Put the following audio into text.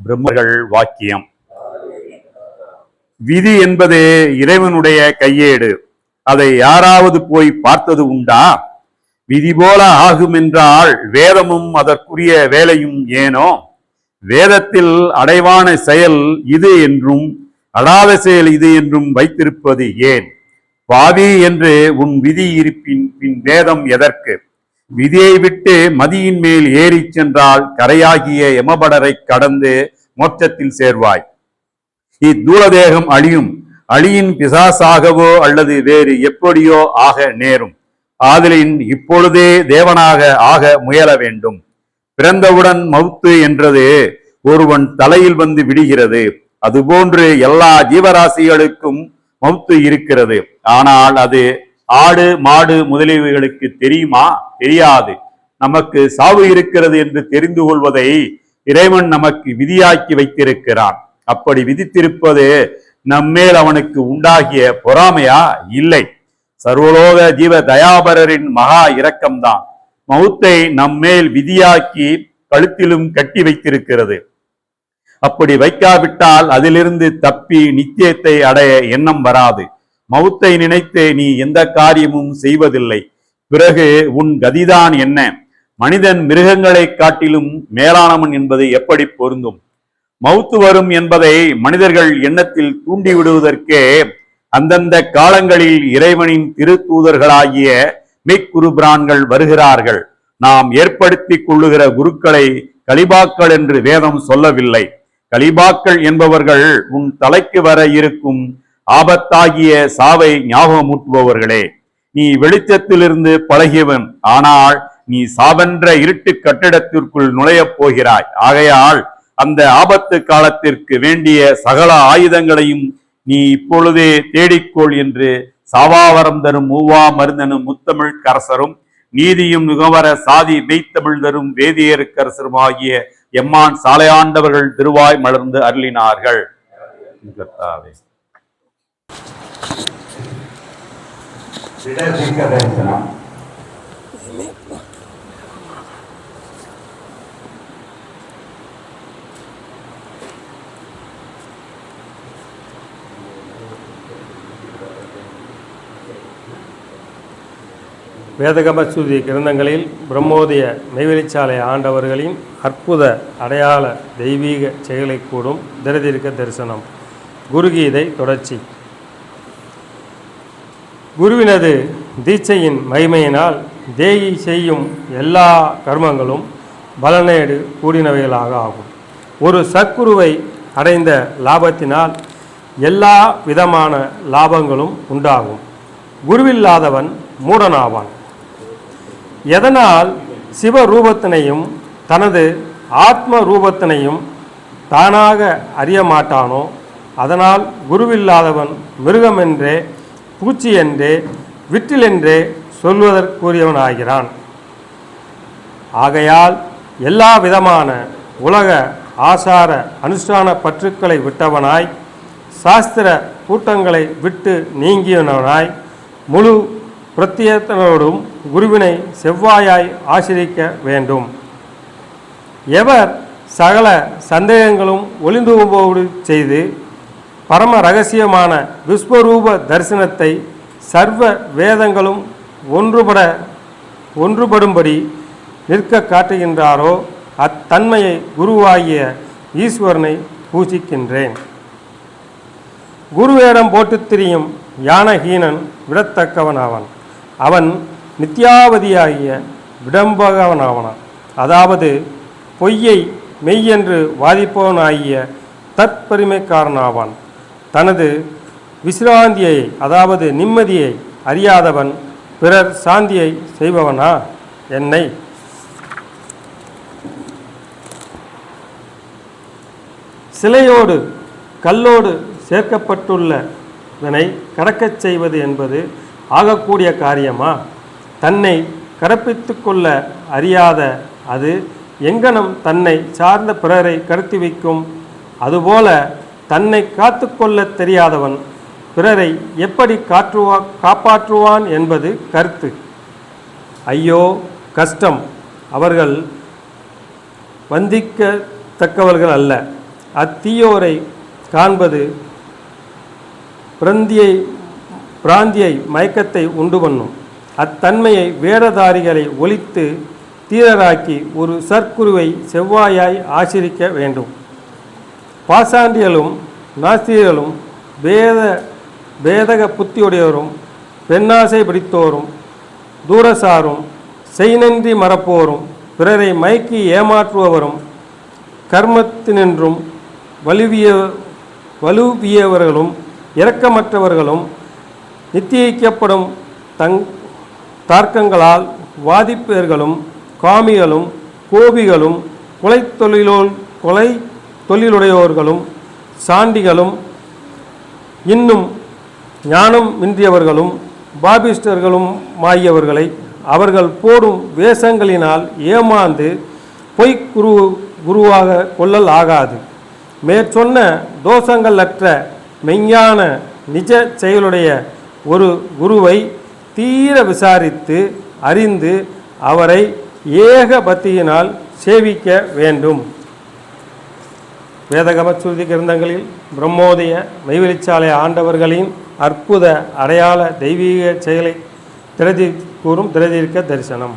பிரம்மர்கள் வாக்கியம். விதி என்பது இறைவனுடைய கையேடு. அதை யாராவது போய் பார்த்தது உண்டா? விதி போல ஆகும் என்றால் வேதமும் அதற்குரிய வேலையும் ஏனோ? வேதத்தில் அடைவான செயல் இது என்றும் அடாத செயல் இது என்றும் வைத்திருப்பது ஏன்? பாவி என்று உன் விதி இருப்பின் பின் வேதம் எதற்கு? விதியை விட்டு மதியின் மேல் ஏறி சென்றால் கரையாகிய யமபடரை கடந்து மோட்சத்தில் சேர்வாய். இத்தூளதேகம் அழியும். அழியின் பிசாசாகவோ அல்லது வேறு எப்படியோ ஆக நேரும். ஆதலின் இப்பொழுதே தேவனாக ஆக முயல வேண்டும். பிறந்தவுடன் மவுத்து என்றது ஒருவன் தலையில் வந்து விடுகிறது. அதுபோன்று எல்லா ஜீவராசிகளுக்கும் மவுத்து இருக்கிறது. ஆனால் அது ஆடு மாடு முதலியவைகளுக்கு தெரியுமா? தெரியாது. நமக்கு சாவு இருக்கிறது என்று தெரிந்து கொள்வதை இறைவன் நமக்கு விதியாக்கி வைத்திருக்கிறான். அப்படி விதித்திருப்பது நம்மேல் அவனுக்கு உண்டாகிய பொறாமையா? இல்லை, சர்வலோக ஜீவ தயாபரரின் மகா இரக்கம்தான் மவுத்தை நம்மேல் விதியாக்கி கழுத்திலும் கட்டி வைத்திருக்கிறது. அப்படி வைக்காவிட்டால் அதிலிருந்து தப்பி நித்தியத்தை அடைய எண்ணம் வராது. மவுத்தை நினைத்து நீ எந்த காரியமும் செய்வதில்லை. பிறகு உன் கதிதான் என்ன? மனிதன் மிருகங்களை காட்டிலும் மேலானவன் என்பது எப்படி பொருந்தும்? மவுத்து வரும் என்பதை மனிதர்கள் எண்ணத்தில் தூண்டிவிடுவதற்கே அந்தந்த காலங்களில் இறைவனின் திருத்தூதர்களாகிய மெய்க்குருபிரான்கள் வருகிறார்கள். நாம் ஏற்படுத்தி கொள்ளுகிற குருக்களை கலிபாக்கள் என்று வேதம் சொல்லவில்லை. கலிபாக்கள் என்பவர்கள் உன் தலைக்கு வர இருக்கும் ஆபத்தாகிய சாவை ஞாபகமூட்டுபவர்களே. நீ வெளிச்சத்திலிருந்து பழகியவன், ஆனால் நீ சாவென்ற இருட்டு கட்டிடத்திற்குள் நுழையப் போகிறாய். ஆகையால் அந்த ஆபத்து காலத்திற்கு வேண்டிய சகல ஆயுதங்களையும் நீ இப்பொழுதே தேடிக்கொள் என்று சாவாவரம் தரும் மூவா மருந்தனும் முத்தமிழ் கரசரும் நீதியும் நுகவர சாதி மெய்த்தமிழ் தரும் வேதியருக்கரசரும் ஆகிய எம்மான் சாலையாண்டவர்கள் திருவாய் மலர்ந்து அருளினார்கள். வேதகமசூதி கிரந்தங்களில் பிரம்மோதய மெய்வெளிச்சாலை ஆண்டவர்களின் அற்புத அடையாள தெய்வீக செயலை கூடும் திரதீர்க்க தரிசனம். குருகீதை தொடர்ச்சி. குருவினது தீட்சையின் மகிமையினால் தேகி செய்யும் எல்லா கர்மங்களும் பலனேடு கூடினவைகளாக ஆகும். ஒரு சத்குருவை அடைந்த லாபத்தினால் எல்லா விதமான லாபங்களும் உண்டாகும். குருவில்லாதவன் மூடனாவான். எதனால் சிவரூபத்தினையும் தனது ஆத்ம ரூபத்தினையும் தானாக அறிய மாட்டானோ அதனால் குருவில்லாதவன் மிருகம் என்றே பூச்சி என்றே விற்றிலென்றே சொல்வதற்குரியவனாகிறான். ஆகையால் எல்லா விதமான உலக ஆசார அனுஷ்டான பற்றுக்களை விட்டவனாய், சாஸ்திர கூட்டங்களை விட்டு நீங்கியவனாய், முழு பிரத்தியத்தனோடும் குருவினை செவ்வாயாய் ஆசிரிக்க வேண்டும். எவர் சகல சந்தேகங்களும் ஒளிந்துபோடு செய்து பரம ரகசியமான விஸ்வரூப தரிசனத்தை சர்வ வேதங்களும் ஒன்றுபடும்படி நிற்க காட்டுகின்றாரோ அத்தன்மையை குருவாகிய ஈஸ்வரனை பூஜிக்கின்றேன். குருவேடம் போட்டு திரியும் ஞானஹீனன் விடத்தக்கவனாவன். அவன் நித்யாவதியாகிய விடம்பகவனாவனான். அதாவது பொய்யை மெய்யென்று வாதிப்பவனாகிய தற்பெருமைக்காரனாவான். தனது விசிராந்தியை அதாவது நிம்மதியை அறியாதவன் பிறர் சாந்தியை செய்பவனா? என்னை சிலையோடு கல்லோடு சேர்க்கப்பட்டுள்ளதனை கடக்கச் செய்வது என்பது ஆகக்கூடிய காரியமா? தன்னை கடப்பித்து கொள்ள அறியாத அது எங்கனம் தன்னை சார்ந்த பிறரை கடத்தி வைக்கும்? அதுபோல தன்னை காத்து கொள்ள தெரியாதவன் பிறரை எப்படி காப்பாற்றுவான் என்பது கருத்து. ஐயோ கஷ்டம்! அவர்கள் வந்திக்கத்தக்கவர்கள் அல்ல. அத்தீயோரை காண்பது பிராந்தியை மயக்கத்தை உண்டு பண்ணும். அத்தன்மையை வேடதாரிகளை ஒழித்து தீரராக்கி ஒரு சற்குருவை செவ்வாயாய் ஆசிரிக்க வேண்டும். பாசாண்டியலும் நாஸ்திகர்களும் பேதக புத்தியுடையோரும் பெண்ணாசை பிடித்தோரும் தூரசாரும் செய்நன்றி மறப்போரும் பிறரை மயக்கி ஏமாற்றுபவரும் கர்மத்தினின்றும் வலுவியவர்களும் இரக்கமற்றவர்களும் நித்தியிக்கப்படும் தார்க்கங்களால் வாதிப்பேர்களும் காமிகளும் கோபிகளும் கொலை தொழிலுடையோர்களும் சாண்டிகளும் இன்னும் ஞானம் இன்றியவர்களும் பாபிஸ்டர்களும் மாயவர்களை அவர்கள் போடும் வேஷங்களினால் ஏமாந்து குருவாக கொள்ளல் ஆகாது. மேற்சொன்ன தோஷங்கள் அற்ற மெய்ஞான நிஜ செயலுடைய ஒரு குருவை தீர விசாரித்து அறிந்து அவரை ஏக பக்தியினால் சேவிக்க வேண்டும். வேதகம சுருதி கிரந்தங்களில் பிரம்மோதய மெய்வெளிச்சாலை ஆண்டவர்களின் அற்புத அடையாள தெய்வீக செயலை கூறும் திரதீர்க்க தரிசனம்.